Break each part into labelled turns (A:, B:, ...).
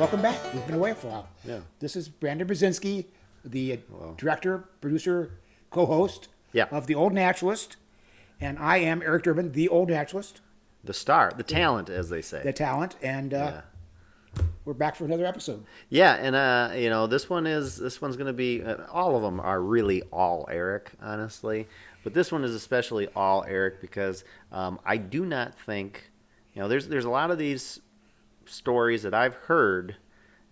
A: Welcome back. We've been away for a while.
B: Yeah.
A: This is Brandon Brzezinski, the
B: Hello.
A: director, producer, co-host
B: Yeah.
A: of The Old Naturalist. And I am Eric Durbin, the Old Naturalist,
B: The star, the talent, as they say.
A: the talent. And we're back for another episode.
B: Yeah, and this one's gonna be all of them are really all Eric, honestly, but this one is especially all Eric because I do not think, there's a lot of these stories that I've heard,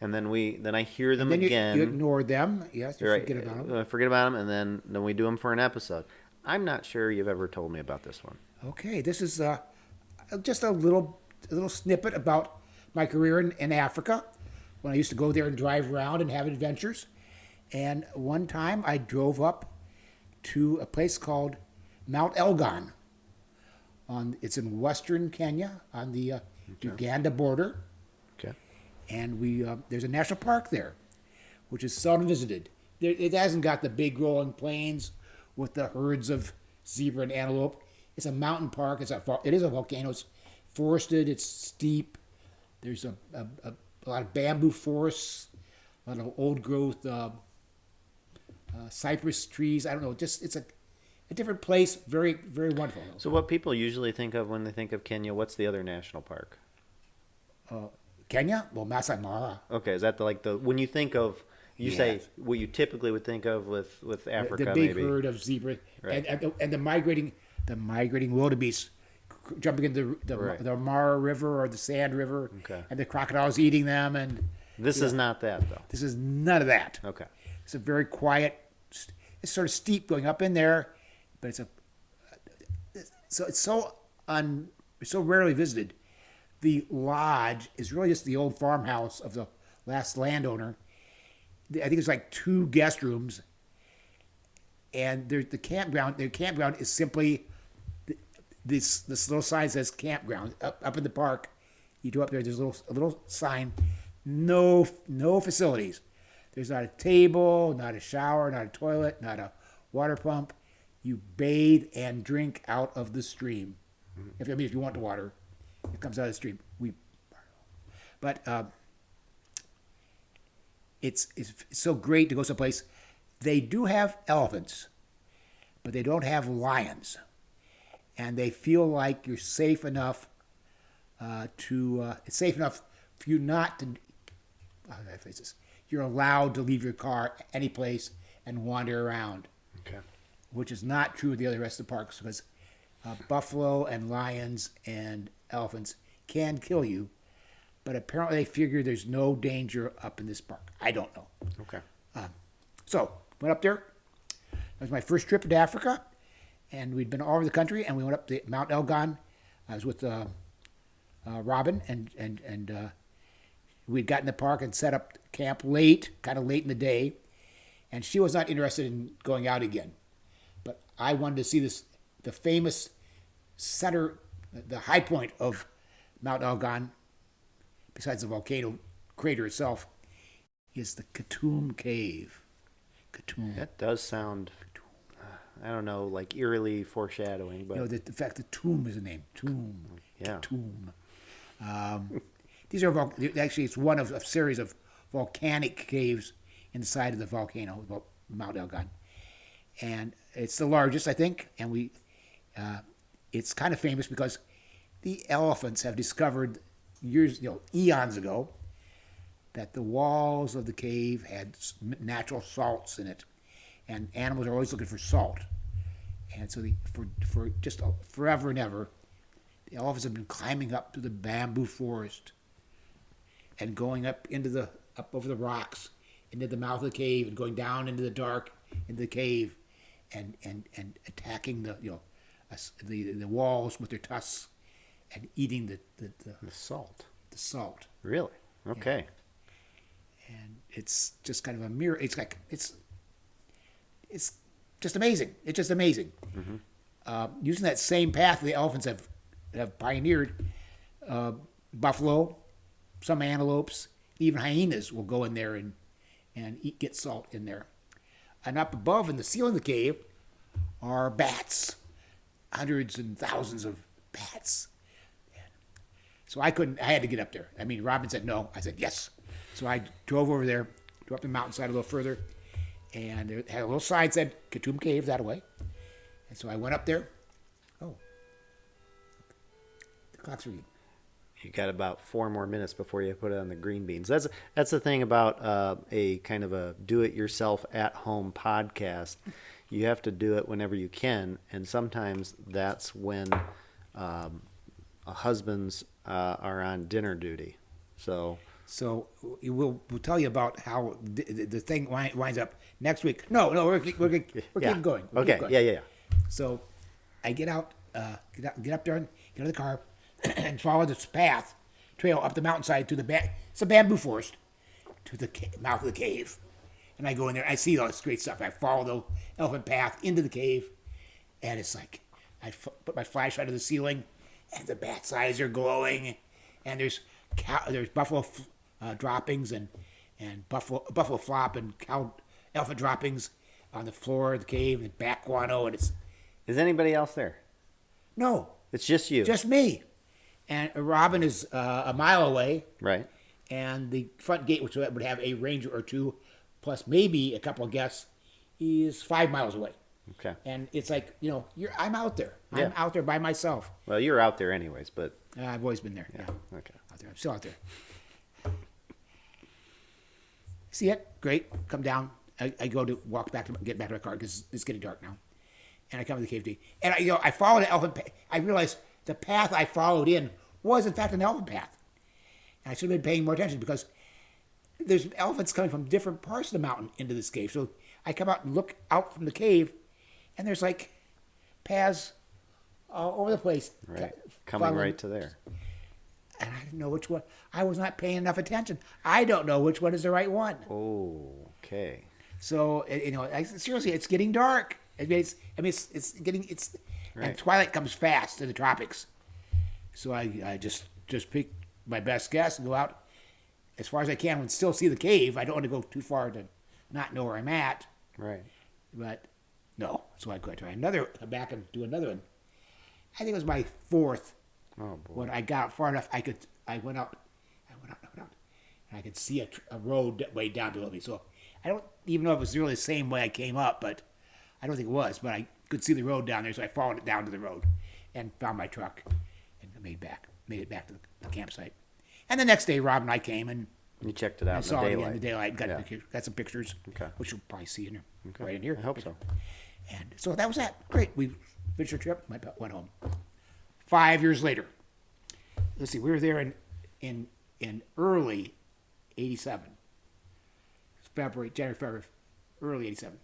B: and then I hear them
A: Then
B: again.
A: you ignore them. Yes, you
B: Right.
A: forget about them.
B: I forget about them, and then we do them for an episode. I'm not sure you've ever told me about this one.
A: Okay, this is just a little snippet about my career in Africa, when I used to go there and drive around and have adventures. And one time I drove up to a place called Mount Elgon. It's in western Kenya on the Uganda border.
B: Okay.
A: And there's a national park there, which is seldom visited. It hasn't got the big rolling plains with the herds of zebra and antelope. It's a mountain park. It is a volcano. It's forested. It's steep. There's a lot of bamboo forests, a lot of old growth cypress trees. I don't know. It's a different place. Very, very wonderful.
B: So what people usually think of when they think of Kenya, what's the other national park?
A: Kenya? Well, Masai Mara.
B: Okay, is that when you think of, you say
A: Yes.
B: what you typically would think of with Africa,
A: The big
B: maybe?
A: herd of zebra
B: Right.
A: and the migrating wildebeest jumping into
B: Right.
A: the Mara River or the Sand River,
B: Okay.
A: and the crocodiles eating them. And
B: This is not that, though.
A: this is none of that.
B: Okay.
A: It's a very quiet. It's sort of steep going up in there, but it's so rarely visited. The lodge is really just the old farmhouse of the last landowner. I think it's like 2 guest rooms, and the campground. Their campground is simply this little sign that says campground up in the park. You go up there. There's a little sign. No facilities. There's not a table, not a shower, not a toilet, not a water pump. You bathe and drink out of the stream. If you want the water, it comes out of the stream. But it's so great to go someplace. They do have elephants, but they don't have lions, and they feel like you're safe enough it's safe enough for you not to. How do I phrase this? You're allowed to leave your car any place and wander around,
B: Okay.
A: which is not true of the other rest of the parks, because buffalo and lions and elephants can kill you, but apparently they figure there's no danger up in this park. I don't know.
B: Okay.
A: So went up there. That was my first trip into Africa, and we'd been all over the country, and we went up to Mount Elgon. I was with Robin, and we'd gotten in the park and set up camp kind of late in the day, and she was not interested in going out again. But I wanted to see the famous center, the high point of Mount Elgon, besides the volcano crater itself, is the Kitum Cave. Kitum.
B: That does sound, I don't know, like eerily foreshadowing, but
A: The fact that tomb is a name. Tomb.
B: Yeah.
A: Tomb. These are actually, it's one of a series of volcanic caves inside of the volcano, Mount Elgon, and it's the largest, I think. And it's kind of famous because the elephants have discovered eons ago, that the walls of the cave had natural salts in it, and animals are always looking for salt. And so for just forever and ever, the elephants have been climbing up to the bamboo forest and going up over the rocks into the mouth of the cave, and going down into the dark into the cave, and attacking the walls with their tusks and eating the
B: salt.
A: the salt.
B: Really? Okay.
A: And it's just kind of a mirror. It's just amazing. It's just amazing. Using that same path the elephants have pioneered, buffalo, some antelopes, even hyenas will go in there and get salt in there. And up above in the ceiling of the cave are bats, hundreds and thousands of bats. So I had to get up there. I mean, Robin said no. I said yes. So I drove over there, drove up the mountainside a little further, and there had a little sign that said Kitum Cave that way. And so I went up there. Oh, the clock's ringing.
B: You got about 4 more minutes before you put it on the green beans. That's the thing about a kind of a do-it-yourself at-home podcast. You have to do it whenever you can, and sometimes that's when husbands are on dinner duty. So
A: we'll tell you about how the thing winds up next week. No, we're keep going. We'll
B: okay.
A: keep going.
B: Yeah.
A: So I get up there and get out of the car and follow this trail up the mountainside to it's a bamboo forest, to the mouth of the cave. And I go in there. I see all this great stuff. I follow the elephant path into the cave, and it's like I put my flashlight to the ceiling, and the bat's eyes are glowing, and there's buffalo droppings and buffalo flop and elephant droppings on the floor of the cave and back guano, and it's
B: Is anybody else there?
A: no,
B: It's just you.
A: just me. And Robin is a mile away,
B: Right.
A: and the front gate, which would have a ranger or two, plus maybe a couple of guests, is 5 miles away.
B: Okay.
A: And it's like, I'm out there.
B: Yeah.
A: I'm out there by myself.
B: Well, you're out there anyways, but
A: I've always been there. Yeah.
B: okay.
A: Out there. I'm still out there. See it? Great. Come down. I go to get back to my car because it's getting dark now. And I come to the cave D. And I followed an elephant path. I realized the path I followed in was in fact an elephant path. And I should have been paying more attention because there's elephants coming from different parts of the mountain into this cave. So I come out and look out from the cave, and there's like paths all over the place.
B: Right. Coming right to there.
A: And I didn't know which one. I was not paying enough attention. I don't know which one is the right one.
B: Oh, okay.
A: So seriously, it's getting dark. It's getting
B: Right.
A: and twilight comes fast in the tropics. So I just pick my best guess and go out as far as I can and still see the cave. I don't want to go too far to not know where I'm at.
B: Right.
A: But no, so I could try come back and do another one. I think it was my fourth.
B: Oh boy.
A: When I got far enough, I went out, and I could see a road way down below me. So I don't even know if it was really the same way I came up, but I don't think it was. But I could see the road down there, so I followed it down to the road and found my truck and made it back to the campsite. And the next day, Rob and I came and
B: You checked it out
A: I
B: in
A: saw
B: the
A: it
B: daylight.
A: again in the daylight.
B: Yeah.
A: Got some pictures,
B: Okay.
A: which you'll probably see in here,
B: Okay.
A: right in here.
B: I hope so.
A: And so that was that. Great. We finished our trip. Went home. 5 years later. Let's see. We were there in early '87. January, February, early '87.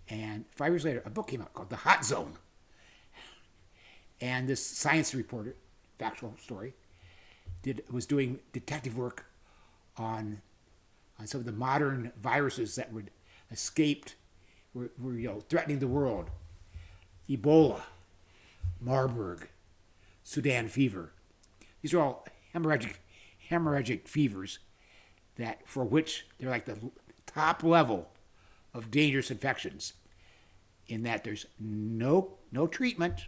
A: And 5 years later, a book came out called The Hot Zone. And this science reporter, factual story, was doing detective work on some of the modern viruses that were threatening the world. Ebola, Marburg, Sudan fever. These are all hemorrhagic fevers for which they're like the top level of dangerous infections, in that there's no treatment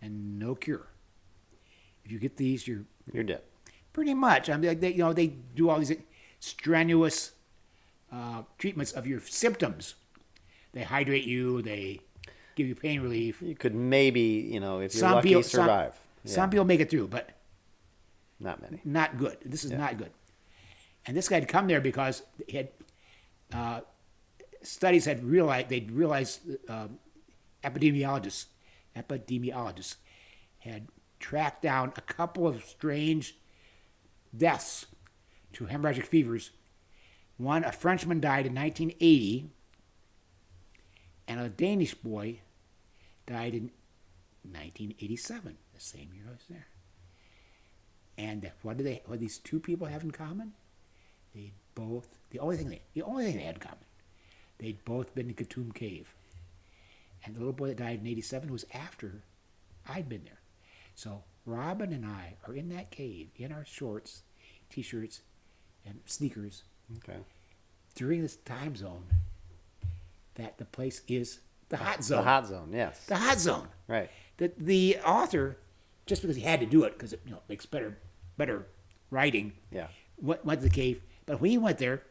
A: and no cure. If you get these, you're
B: dead.
A: pretty much. I mean, they do all these strenuous treatments of your symptoms. They hydrate you. They give you pain relief.
B: You could maybe, if you're lucky, survive.
A: Some people make it through, but
B: Not many.
A: not good. This is not good. And this guy had come there because he had studies they'd realized epidemiologists had tracked down a couple of strange deaths to hemorrhagic fevers. One, a Frenchman died in 1980, and a Danish boy died in 1987, the same year I was there. And what did these two people have in common? The only thing they had in common, they'd both been in Kitum Cave. And the little boy that died in 87 was after I'd been there. So Robin and I are in that cave in our shorts, t-shirts, and sneakers
B: Okay.
A: during this time zone that the place is the hot zone.
B: The hot zone, yes.
A: The hot zone.
B: Right.
A: The author, just because he had to do it, because it makes better writing,
B: Yeah.
A: went to the cave. But when he went there,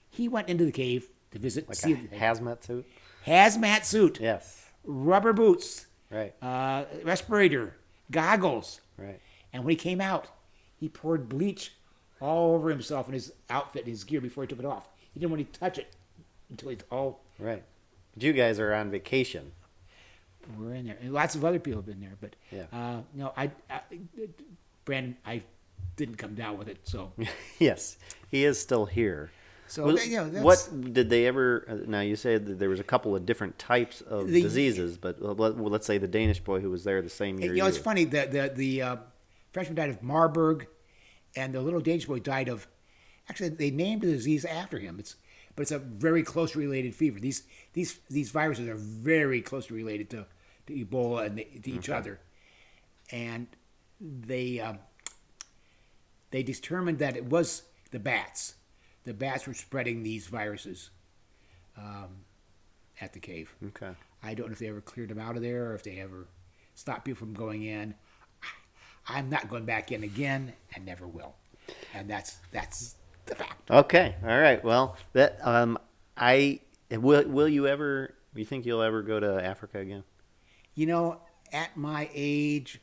A: he went into the cave to visit.
B: Like
A: see
B: a hazmat suit.
A: hazmat suit,
B: Yes.
A: rubber boots,
B: Right.
A: respirator, goggles.
B: Right.
A: And when he came out, he poured bleach all over himself and his outfit and his gear before he took it off. He didn't want to touch it until it's all.
B: Right. But you guys are on vacation.
A: We're in there, and lots of other people have been there. But
B: Yeah.
A: no, Brandon, I didn't come down with it. So,
B: Yes, he is still here.
A: so
B: Well,
A: that's,
B: what did they ever? Now you said that there was a couple of different types of diseases, but let's say the Danish boy who was there the same year.
A: it's funny. The Frenchman died of Marburg, and the little Danish boy died of. Actually, they named the disease after him. But it's a very close related fever. These viruses are very closely related to Ebola and to each other, and they determined that it was the bats. The bats were spreading these viruses at the cave.
B: Okay.
A: I don't know if they ever cleared them out of there or if they ever stopped people from going in. I'm not going back in again and never will. And that's the fact.
B: Okay. All right. Well, that will you ever? You think you'll ever go to Africa again?
A: You know, at my age,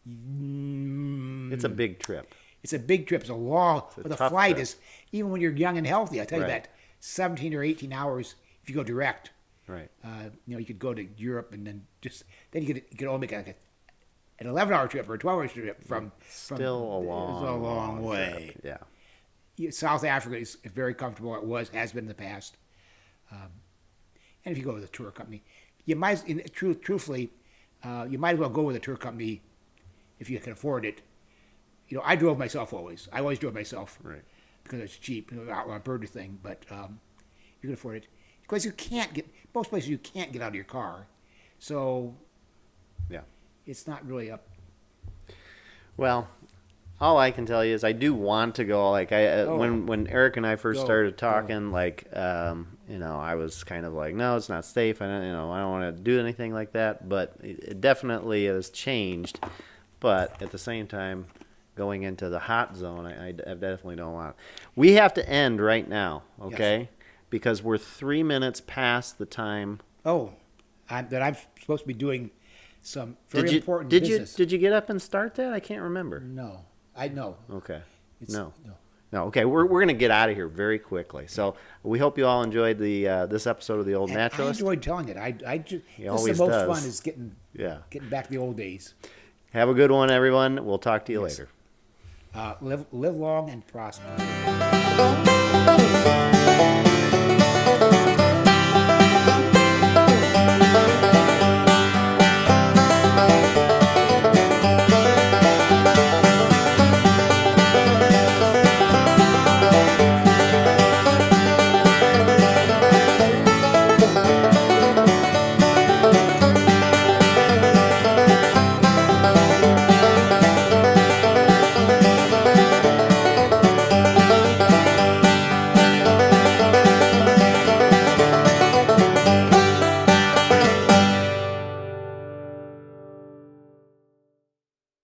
B: It's a big trip.
A: it's a big trip. It's a long,
B: a
A: but the
B: tough
A: flight
B: trip.
A: is, even when you're young and healthy, I tell you
B: Right.
A: that, 17 or 18 hours if you go direct.
B: Right.
A: You could go to Europe and then you could only make like an 11-hour trip or a 12-hour trip from
B: Still a long
A: way.
B: trip. Yeah.
A: South Africa is very comfortable. Has been in the past. And if you go with a tour company, you might, truthfully, you might as well go with a tour company if you can afford it. You know, I drove myself always. I always drove myself,
B: Right.
A: because it's cheap, out on a bird thing. But you can afford it because you can't get most places. You can't get out of your car, so
B: Yeah.
A: it's not really up.
B: Well, all I can tell you is I do want to go. Like when Eric and I first
A: Go,
B: started
A: go.
B: talking, I was kind of like, no, it's not safe. I don't want to do anything like that. But it definitely has changed. But at the same time, going into the hot zone, I definitely don't want. We have to end right now, okay?
A: Yes.
B: Because we're 3 minutes past the time.
A: Oh, I'm supposed to be doing some very
B: Did you
A: important
B: did
A: business.
B: you get up and start that? I can't remember.
A: No, I know.
B: Okay.
A: It's,
B: No. Okay, we're going to get out of here very quickly. So we hope you all enjoyed the this episode of the Old
A: And
B: Naturalist.
A: I enjoyed telling it. I just
B: He
A: this
B: always
A: is the most
B: does.
A: fun is getting
B: Yeah.
A: back to the old days.
B: Have a good one, everyone. We'll talk to you
A: Yes.
B: later.
A: Live long and prosper.